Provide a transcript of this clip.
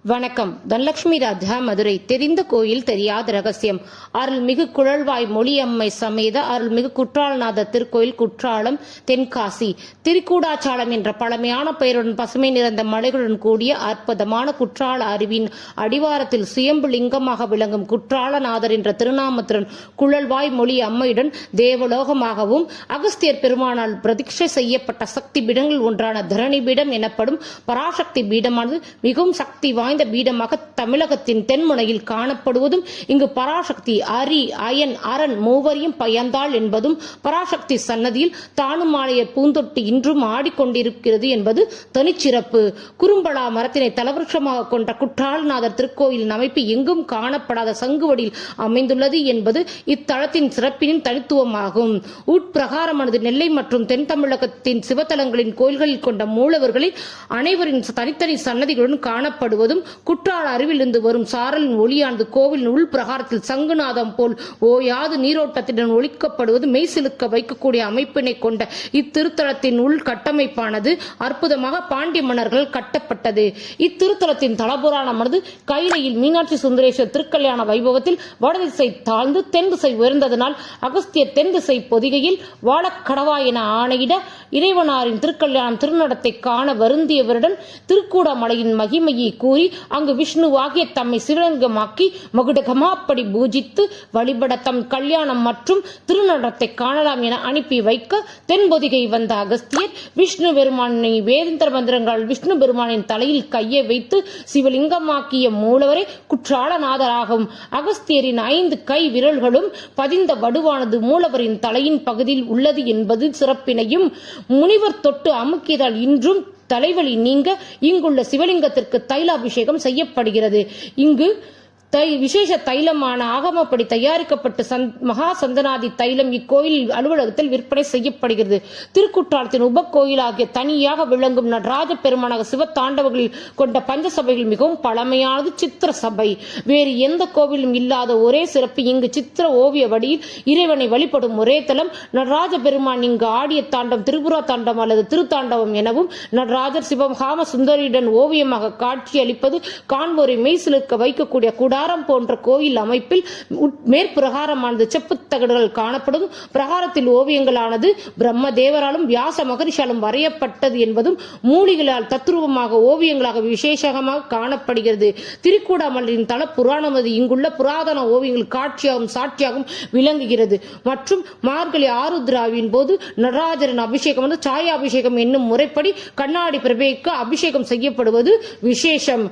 வணக்கம். தனலட்சுமி ராஜா, மதுரை. தெரிந்த கோயில் தெரியாத ரகசியம். அருள்மிகு குழல்வாய் மொழியம்மை சமேத அருள்மிகு குற்றாலநாதர் திருக்கோயில், குற்றாலம், தென்காசி. திருக்கூடாச்சாலம் என்ற பழமையான பெயருடன் பசுமை நிறைந்த மலைகளுடன் கூடிய அற்புதமான குற்றால அருவியின் அடிவாரத்தில் சுயம்பு லிங்கமாக விளங்கும் குற்றாலநாதர் என்ற திருநாமத்துடன் குழல்வாய் மொழி அம்மையுடன் தேவலோகமாகவும் அகஸ்தியர் பெருமானால் பிரதிஷ்டை செய்யப்பட்ட சக்தி பீடங்கள் ஒன்றான தரணி பீடம் எனப்படும் பராசக்தி பீடமானது மிகவும் சக்தி வாய்ந்த பீடமாக தமிழகத்தின் தென்முனையில் காணப்படுவதும், இங்கு பராசக்தி அரி அயன் அரண் மூவரையும் பயந்தாள் என்பதும், பராசக்தி சன்னதியில் தானுமாலைய பூந்தொட்டி இன்றும் ஆடிக்கொண்டிருக்கிறது என்பது தனிச்சிறப்பு. குறும்பலா மரத்தினை தலவிருஷமாக கொண்ட குற்றாலநாதர் திருக்கோயிலின் அமைப்பு எங்கும் காணப்படாத சங்குவடியில் அமைந்துள்ளது என்பது இத்தலத்தின் சிறப்பின் தனித்துவமாகும். உட்பிரகாரமானது நெல்லை மற்றும் தென் தமிழகத்தின் சிவத்தலங்களின் கோயில்களில் கொண்ட மூலவர்களில் அனைவரின் தனித்தனி சன்னதிகளுடன் காணப்படுவதும், குற்றால அருவிலிருந்து வரும் சாரலின் ஒளியானது கோவிலின் உள் பிரகாரத்தில் சங்குநாதம் போல் ஓயாது நீரோட்டத்துடன் ஒலிக்கப்படுவது மெய்சிலுக்க வைக்கக்கூடிய அமைப்பினை கொண்ட இத்திருத்தலத்தின் உள் கட்டமைப்பானது அற்புதமாக பாண்டிய மன்னர்கள் கட்டப்பட்டது. இத்திருத்தலத்தின் தலபுராணமானது கைலையில் மீனாட்சி சுந்தரேஸ்வர் திருக்கல்யாண வைபவத்தில் வடதிசை தாழ்ந்து தென் திசை உயர்ந்ததனால் அகஸ்தியர் தென் திசை பொதிகையில் வாழக்கடவா என ஆணையிட இறைவனாரின் திருக்கல்யாணம் திருநடத்தை காண வருந்தியவருடன் திருக்கூடமலையின் மகிமையை கூறி அங்கு விஷ்ணுவாகிய தம்மை சிவலிங்கமாக்கி மகுடகமாப்படி பூஜித்து வழிபட தம் கல்யாணம் மற்றும் திருநடத்தை காணலாம் என அனுப்பி வைக்க தென்பொதிகை வந்த அகஸ்தியர் விஷ்ணு பெருமானை வேதிந்திர மந்திரங்கள் விஷ்ணு பெருமானின் தலையில் கையை வைத்து சிவலிங்கமாக்கிய மூலவரை குற்றாலநாதராகும். அகஸ்தியரின் 5 கை விரல்களும் பதிந்த வடுவானது மூலவரின் தலையின் பகுதியில் உள்ளது என்பது சிறப்பினையும், முனிவர் தொட்டு அமுக்கியதால் இன்றும் தலைவலி நீங்க இங்குள்ள சிவலிங்கத்திற்கு தைலாபிஷேகம் செய்யப்படுகிறது. இங்கு விசேஷ தைலமான ஆகமப்படி தயாரிக்கப்பட்டு மகா சந்தனாதி தைலம் இக்கோயில் அலுவலகத்தில் விற்பனை செய்யப்படுகிறது. திருக்குற்றாலத்தின் உபக்கோயிலாகிய தனியாக விளங்கும் நடராஜ பெருமானாக சிவத்தாண்டவர்களில் கொண்ட பஞ்சசபைகள் மிகவும் பழமையானது சித்திர சபை. வேறு எந்த கோவிலும் இல்லாத ஒரே சிறப்பு இங்கு சித்திர ஓவிய வடியில் இறைவனை வழிபடும் ஒரே தலம். நடராஜ பெருமான் இங்கு ஆடிய தாண்டம் திரிபுரா தாண்டம் அல்லது திருத்தாண்டவம் எனவும், நடராஜர் சிவகாம சுந்தரியுடன் ஓவியமாக காட்சி அளிப்பது காண்போரை மெய்சிலுக்க வைக்கக்கூடிய கூடாரம் போன்ற கோயில் அமைப்பில் மேற்பிரகாரமானது செப்புத் தகடுகள் காணப்படும். பிரகாரத்தில் ஓவியங்களானது பிரம்ம தேவராலும் வியாச மகரிஷாலும் வரையப்பட்டது என்பதும், மூலிகளால் தத்ரூபமாக ஓவியங்களாக விசேஷமாக காணப்படுகிறது. திருக்கூடாமலையின் தல புராணமது இங்குள்ள புராதன ஓவியங்கள் காட்சியாகவும் சாட்சியாகவும் விளங்குகிறது. மற்றும் மார்கழி ஆருத்ராவின் போது நடராஜரின் அபிஷேகம் சாயாபிஷேகம் என்னும் முறைப்படி கண்ணாடி பிரபைக்கு அபிஷேகம் செய்யப்படுவது விசேஷம்.